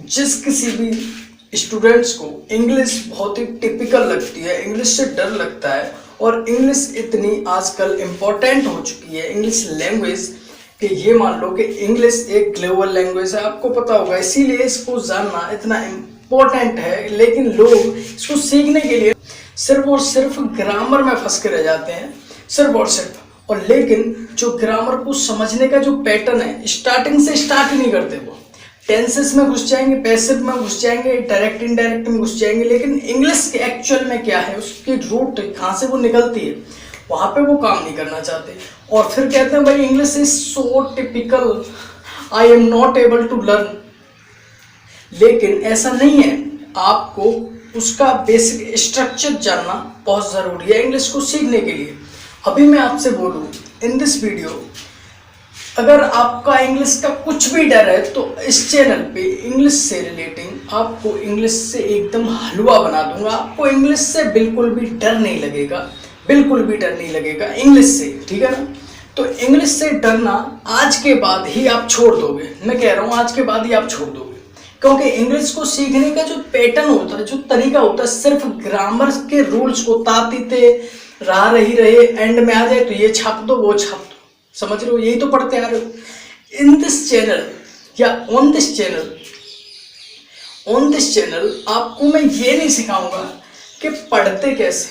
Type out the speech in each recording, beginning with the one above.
जिस किसी भी स्टूडेंट्स को इंग्लिश बहुत ही टिपिकल लगती है, इंग्लिश से डर लगता है और इंग्लिश इतनी आजकल इम्पोर्टेंट हो चुकी है इंग्लिश लैंग्वेज कि ये मान लो कि इंग्लिश एक ग्लोबल लैंग्वेज है, आपको पता होगा, इसीलिए इसको जानना इतना इम्पोर्टेंट है। लेकिन लोग इसको सीखने के लिए सिर्फ और सिर्फ ग्रामर में फंस के रह जाते हैं, सिर्फ और सिर्फ। और लेकिन जो ग्रामर को समझने का जो पैटर्न है, स्टार्टिंग से स्टार्ट ही नहीं करते, वो टेंसेस में घुस जाएंगे, पैसिव में घुस जाएंगे, डायरेक्ट इनडायरेक्ट में घुस जाएंगे। लेकिन इंग्लिश के एक्चुअल में क्या है, उसकी रूट कहाँ से वो निकलती है, वहां पे वो काम नहीं करना चाहते। और फिर कहते हैं भाई English is so typical, I am not able to learn. लेकिन ऐसा नहीं है, आपको उसका बेसिक स्ट्रक्चर जानना बहुत जरूरी है इंग्लिश को सीखने के लिए। अभी मैं आपसे बोलूं इन दिस वीडियो, अगर आपका इंग्लिश का कुछ भी डर है तो इस चैनल पे इंग्लिश से रिलेटिंग आपको इंग्लिश से एकदम हलवा बना दूंगा। आपको इंग्लिश से बिल्कुल भी डर नहीं लगेगा, बिल्कुल भी डर नहीं लगेगा इंग्लिश से, ठीक है ना। तो इंग्लिश से डरना आज के बाद ही आप छोड़ दोगे, मैं कह रहा हूँ आज के बाद ही आप छोड़ दोगे। क्योंकि इंग्लिश को सीखने का जो पैटर्न होता है, जो तरीका होता है, सिर्फ ग्रामर के रूल्स को तातीते रहा रही रहे, एंड में आ जाए तो ये छाप दो वो छाप दो, समझ रहे हो, यही तो पढ़ते आ रहे हो। इन दिस चैनल या ऑन दिस चैनल आपको मैं ये नहीं सिखाऊंगा कि पढ़ते कैसे।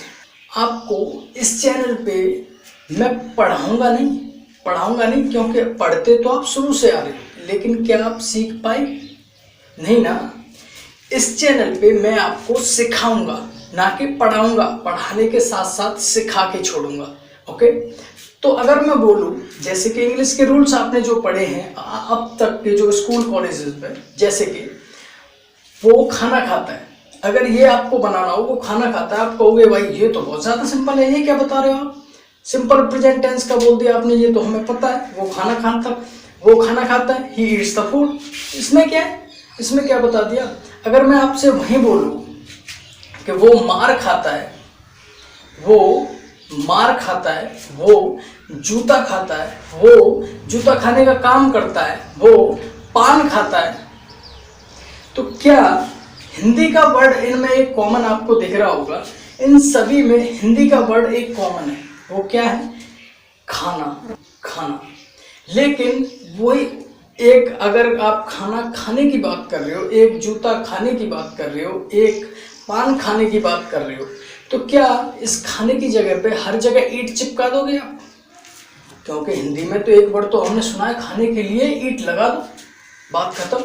आपको इस चैनल पे मैं पढ़ाऊंगा नहीं, क्योंकि पढ़ते तो आप शुरू से आ रहे हो, लेकिन क्या आप सीख पाए? नहीं ना। इस चैनल पे मैं आपको सिखाऊंगा, ना कि पढ़ाऊंगा, पढ़ाने के साथ साथ सिखा के छोड़ूंगा, ओके। तो अगर मैं बोलूं, जैसे कि इंग्लिश के रूल्स आपने जो पढ़े हैं अब तक के जो स्कूल कॉलेजेस में, जैसे कि वो खाना खाता है, अगर ये आपको बनाना हो वो खाना खाता है, आप कहोगे भाई ये तो बहुत ज़्यादा सिंपल है, ये क्या बता रहे हो आप, सिंपल प्रेजेंट टेंस का बोल दिया आपने, ये तो हमें पता है, वो खाना खाता है, ही ईट्स द फूड। इसमें क्या है, इसमें क्या बता दिया। अगर मैं आपसे वहीं बोलूं कि वो मार खाता है, वो जूता खाता है, वो जूता खाने का काम करता है, वो पान खाता है, तो क्या हिंदी का वर्ड इनमें एक कॉमन आपको दिख रहा होगा, इन सभी में हिंदी का वर्ड एक कॉमन है, वो क्या है, खाना। लेकिन वही एक, अगर आप खाना खाने की बात कर रहे हो, एक जूता खाने की बात कर रहे हो, एक पान खाने की बात कर रहे हो, तो क्या इस खाने की जगह पे हर जगह ईट चिपका दोगे आप? क्योंकि हिंदी में तो एक वर्ड तो हमने सुना है, खाने के लिए ईट लगा दो, बात खत्म,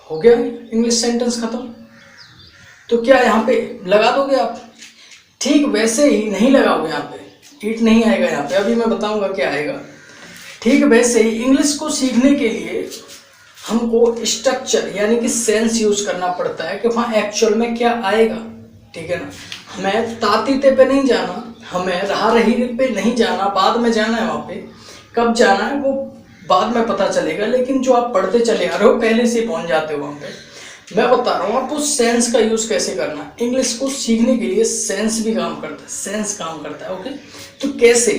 हो गया इंग्लिश सेंटेंस खत्म। तो क्या यहाँ पे लगा दोगे आप? ठीक वैसे ही नहीं लगाओगे, यहाँ पे ईट नहीं आएगा, यहाँ पे अभी मैं बताऊंगा क्या आएगा। ठीक वैसे ही इंग्लिश को सीखने के लिए हमको स्ट्रक्चर यानी कि सेंस यूज करना पड़ता है कि वहाँ एक्चुअल में क्या आएगा, ठीक है ना। हमें तातीते पे नहीं जाना, हमें रहा रही पे नहीं जाना, बाद में जाना है, वहाँ पे कब जाना है वो बाद में पता चलेगा। लेकिन जो आप पढ़ते चले आ रहे हो पहले से पहुँच जाते हो वहाँ पे। मैं बता रहा हूँ आपको सेंस का यूज कैसे करना। इंग्लिश को सीखने के लिए सेंस भी काम करता है, सेंस काम करता है, ओके। तो कैसे,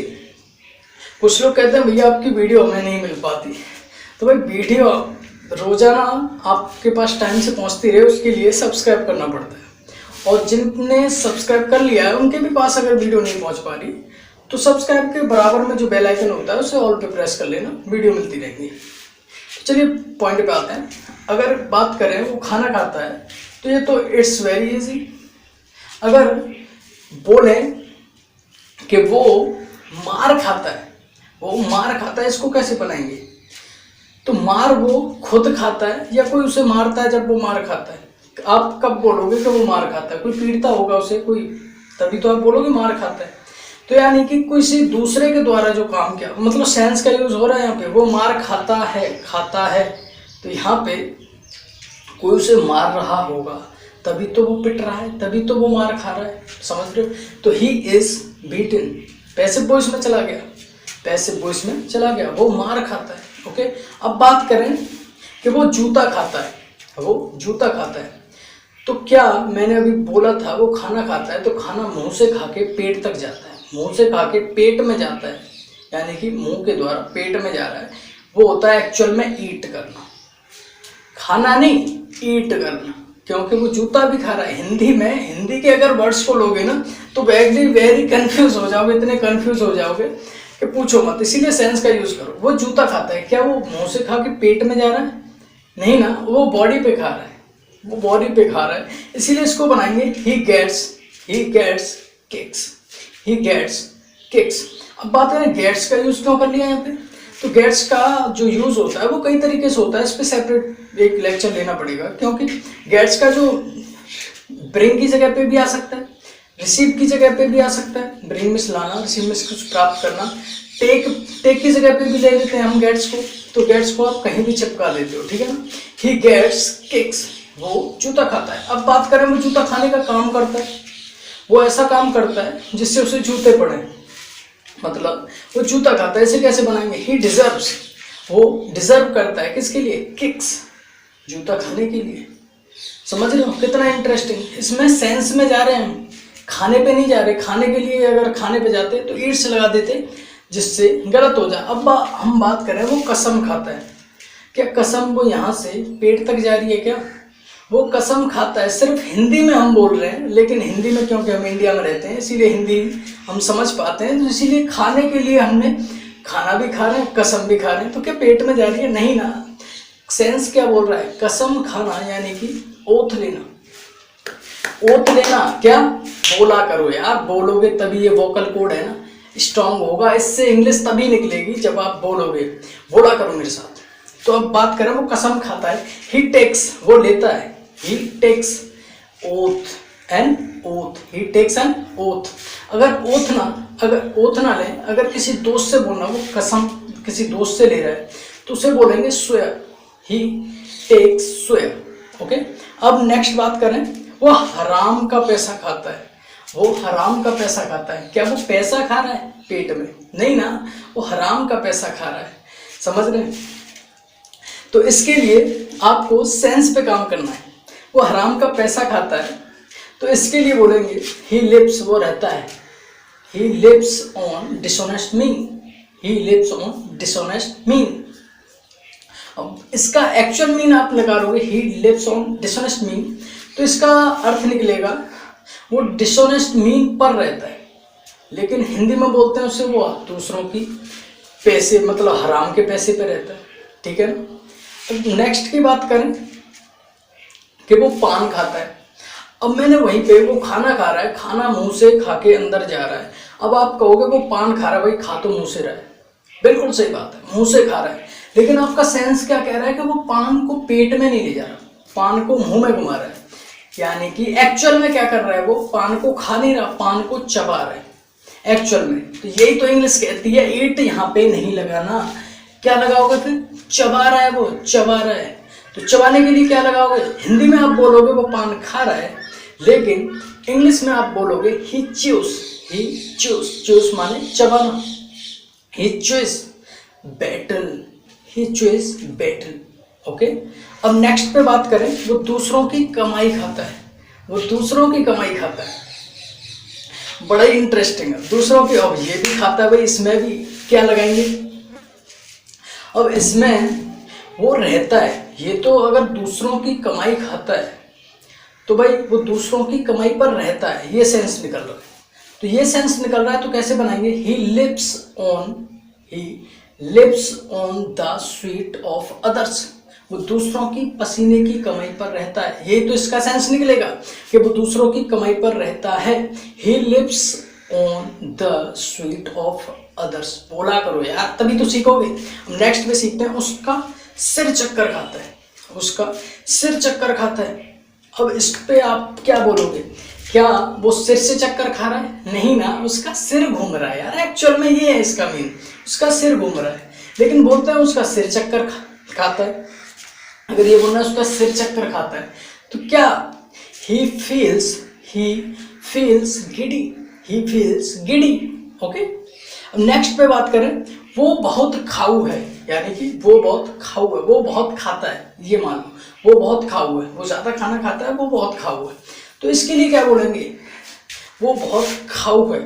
कुछ लोग कहते हैं भैया आपकी वीडियो हमें नहीं मिल पाती, तो भाई वीडियो रोजाना आपके पास टाइम से पहुंचती रहे उसके लिए सब्सक्राइब करना पड़ता है। और जिनने सब्सक्राइब कर लिया है उनके भी पास अगर वीडियो नहीं पहुंच पा रही तो सब्सक्राइब के बराबर में जो बेल आइकन होता है उसे ऑल पे प्रेस कर लेना, वीडियो मिलती रहेगी। चलिए पॉइंट पे आते हैं। अगर बात करें वो खाना खाता है तो ये तो इट्स वेरी इजी। अगर बोले कि वो मार खाता है, इसको कैसे बनाएंगे? तो मार वो खुद खाता है या कोई उसे मारता है जब वो मार खाता है? आप कब बोलोगे कि वो मार खाता है? कोई पीटता होगा उसे कोई, तभी तो आप बोलोगे मार खाता है। तो यानी कि किसी दूसरे के द्वारा जो काम किया, मतलब सेंस का यूज हो रहा है यहाँ पे। वो मार खाता है तो यहाँ पे कोई उसे मार रहा होगा, तभी तो वो पिट रहा है, तभी तो वो मार खा रहा है, समझ रहे हो। तो he is beaten, passive voice में चला गया, वो मार खाता है, ओके। अब बात करें कि वो जूता खाता है, तो क्या मैंने अभी बोला था वो खाना खाता है, तो खाना मुंह से खा के पेट तक जाता है, मुंह से खा के पेट में जाता है, यानी कि मुंह के द्वारा पेट में जा रहा है। वो होता है एक्चुअल में ईट करना, खाना नहीं। ईट करना, क्योंकि वो जूता भी खा रहा है। हिंदी के अगर वर्ड्स को लोगे ना तो वेरी कंफ्यूज हो जाओगे, इतने कंफ्यूज हो जाओगे कि पूछो मत। इसीलिए सेंस का यूज करो। वो जूता खाता है, क्या वो मुंह से खा के पेट में जा रहा है? नहीं ना, वो बॉडी पे खा रहा है, वो बॉडी पे खा रहा है। इसीलिए इसको बनाएंगे he gets kicks, he gets kicks. अब बात करें गेट्स का यूज क्यों कर लिया यहाँ पे, तो गेट्स का जो यूज होता है वो कई तरीके से होता है। इस पर सेपरेट एक लेक्चर लेना पड़ेगा, क्योंकि गेट्स का जो ब्रिंग की जगह पे भी आ सकता है, रिसीव की जगह पे भी आ सकता है। ब्रिंग में लाना, रिसीव में कुछ प्राप्त करना। टेक की जगह पे भी ले लेते हैं हम गेट्स को, तो गेट्स को आप कहीं भी चिपका देते हो, ठीक है ना। ही गेट्स किक्स, वो जूता खाता है। अब बात करें वो जूता खाने का काम करता है, वो ऐसा काम करता है जिससे उसे जूते पड़े, मतलब वो जूता खाता है। इसे कैसे बनाएंगे, ही डिजर्व्स, वो डिजर्व करता है किसके लिए, किक्स, जूता खाने के लिए। समझ रहे हो कितना इंटरेस्टिंग। इसमें सेंस में जा रहे हैं हम, खाने पे नहीं जा रहे। खाने के लिए अगर खाने पे जाते तो ईट्स लगा देते, जिससे गलत हो जाए। अब हम बात करें वो कसम खाता है, क्या कसम वो यहाँ से पेट तक जा रही है क्या, वो कसम खाता है। सिर्फ हिंदी में हम बोल रहे हैं, लेकिन हिंदी में क्योंकि हम इंडिया में रहते हैं इसीलिए हिंदी हम समझ पाते हैं, तो इसीलिए खाने के लिए हमने खाना भी खा रहे हैं, कसम भी खा रहे हैं, तो क्या पेट में जा रही है, नहीं ना। सेंस क्या बोल रहा है, कसम खाना यानी कि ओथ लेना। ओथ लेना क्या, बोला करो यार, बोलोगे तभी ये वोकल कोड है ना स्ट्रांग होगा, इससे इंग्लिश तभी निकलेगी जब आप बोलोगे। बोला करो मेरे साथ। तो अब बात करें वो कसम खाता है, ही टेक्स, वो लेता है, he takes oath an oath, he takes an oath. अगर ओथ ना ले, अगर किसी दोस्त से बोलना, वो कसम किसी दोस्त से ले रहा है तो उसे बोलेंगे स्वेयर, ही टेक्स स्वेयर। ओके, अब नेक्स्ट बात करें, वो हराम का पैसा खाता है। वो हराम का पैसा खाता है, क्या वो पैसा खा रहा है पेट में, नहीं ना, वो हराम का पैसा खा रहा है। समझ रहे हैं, तो इसके लिए आपको सेंस पे काम करना है। वो हराम का पैसा खाता है तो इसके लिए बोलेंगे ही लिव्स, वो रहता है, he lives on dishonest mean, he lives on dishonest mean. अब इसका एक्चुअल मीन आप लगा लोगे, he lives on dishonest mean, तो इसका अर्थ निकलेगा वो डिसऑनेस्ट मीन पर रहता है, लेकिन हिंदी में बोलते हैं उसे वो दूसरों की पैसे, मतलब हराम के पैसे पे रहता है, ठीक है ना। अब नेक्स्ट की बात करें कि वो पान खाता है। अब मैंने वहीं पे वो खाना खा रहा है, खाना मुंह से खा के अंदर जा रहा है। अब आप कहोगे वो पान खा रहा है, भाई खा तो मुंह से रहा है, बिल्कुल सही बात है, मुंह से खा रहा है, लेकिन आपका सेंस क्या कह रहा है कि वो पान को पेट में नहीं ले जा रहा, पान को मुंह में घुमा रहा है, यानी कि एक्चुअल में क्या कर रहा है, वो पान को खा नहीं रहा, पान को चबा रहा है एक्चुअल में। तो यही तो इंग्लिश कहती है ईट यहाँ पे नहीं लगाना, क्या लगाओगे फिर, चबा रहा है, वो चबा रहा है। तो चबाने के लिए क्या लगाओगे, हिंदी में आप बोलोगे वो पान खा रहा है, लेकिन इंग्लिश में आप बोलोगे ही च्यूज, ही च्यूज, च्यूज माने चबाना, ही च्यूज बैटल, ही च्यूज बैटल। ओके, अब नेक्स्ट पे बात करें, वो दूसरों की कमाई खाता है, वो दूसरों की कमाई खाता है, बड़ा ही इंटरेस्टिंग है, दूसरों की। अब ये भी खाता है भाई, इसमें भी क्या लगाएंगे, अब इसमें वो रहता है, ये तो अगर दूसरों की कमाई खाता है तो भाई वो दूसरों की कमाई पर रहता है, ये सेंस निकल रहा है। तो ये सेंस निकल रहा है तो कैसे बनाएंगे, he lives on the sweet of others, वो दूसरों की पसीने की कमाई पर रहता है, ये तो इसका सेंस निकलेगा कि वो दूसरों की कमाई पर रहता है। He lives on the sweet of others, बोला करो यार तभी तो सीखोगे। नेक्स्ट में सीखते हैं, उसका सिर चक्कर खाता है, उसका सिर चक्कर खाता है। अब इस पे आप क्या बोलोगे, क्या वो सिर से चक्कर खा रहा है, नहीं ना, उसका सिर घूम रहा है यार, एक्चुअल में ये है इसका मीन, उसका सिर घूम रहा है, लेकिन बोलते हैं उसका सिर चक्कर खाता है। अगर ये बोलना है उसका सिर चक्कर खाता है तो क्या, ही फील्स गिडी। ओके, अब नेक्स्ट पे बात करें, वो बहुत खाऊ है, यानी कि वो बहुत खाऊ है, वो बहुत खाता है, ये मान लो वो बहुत खाऊ है, वो ज़्यादा खाना खाता है, वो बहुत खाऊ है। तो इसके लिए क्या बोलेंगे, वो बहुत खाऊ है।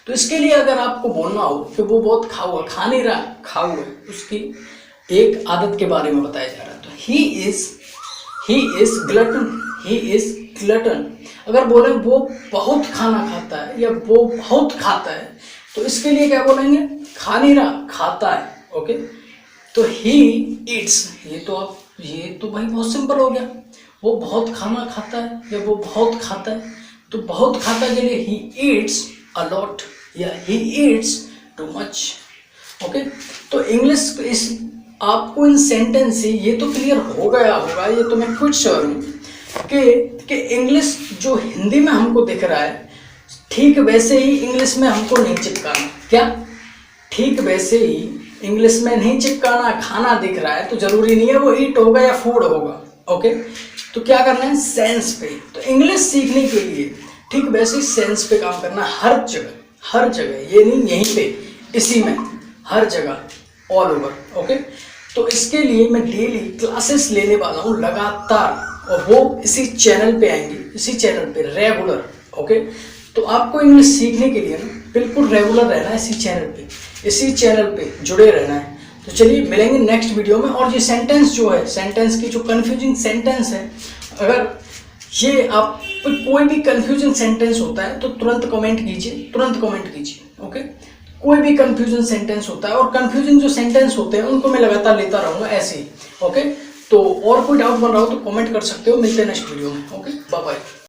तो इसके लिए अगर आपको बोलना हो कि वो बहुत खाऊ है, खा नहीं रहा, खाऊ है, उसकी एक आदत के बारे में बताया जा रहा है, तो he is he is glutton, he is glutton. अगर बोले वो बहुत खाना खाता है या वो बहुत खाता है, तो इसके लिए क्या बोलेंगे? खा नहीं रहा, खाता है। ओके, तो ही ईट्स, ये तो भाई बहुत सिंपल हो गया। वो बहुत खाना खाता है या वो बहुत खाता है, तो बहुत खाता के लिए ही ईट्स अ लॉट या he eats too much. Okay, तो इंग्लिश इस आपको इन सेंटेंस से ये तो क्लियर हो गया होगा, ये तो मैं क्विक श्योर हूँ कि इंग्लिश जो हिंदी में हमको दिख रहा है, ठीक वैसे ही इंग्लिश में हमको नहीं चिपकाना। क्या? ठीक वैसे ही इंग्लिश में नहीं चिपकाना। खाना दिख रहा है तो जरूरी नहीं है वो ईट होगा या फूड होगा। ओके, तो क्या करना है? सेंस पे। तो इंग्लिश सीखने के लिए ठीक वैसे ही सेंस पे काम करना, हर जगह, ये नहीं यहीं पे, इसी में, हर जगह, ऑल ओवर। ओके, तो इसके लिए मैं डेली क्लासेस लेने वाला हूँ लगातार, और वो इसी चैनल पे आएंगी, इसी चैनल पे रेगुलर। ओके, तो आपको इंग्लिश सीखने के लिए ना बिल्कुल रेगुलर रहना है, इसी चैनल पे जुड़े रहना है। तो चलिए मिलेंगे नेक्स्ट वीडियो में। और ये सेंटेंस जो है, सेंटेंस की जो कन्फ्यूजिंग सेंटेंस है, अगर ये आप कोई भी कन्फ्यूजन सेंटेंस होता है तो तुरंत कमेंट कीजिए। ओके, कोई भी कन्फ्यूजन सेंटेंस होता है, और कन्फ्यूजिंग जो सेंटेंस होते हैं उनको मैं लगातार लेता रहूँगा ऐसे ही। ओके, तो और कोई डाउट बन रहा हो तो कमेंट कर सकते हो। मिलते हैं नेक्स्ट वीडियो में। Okay, bye bye.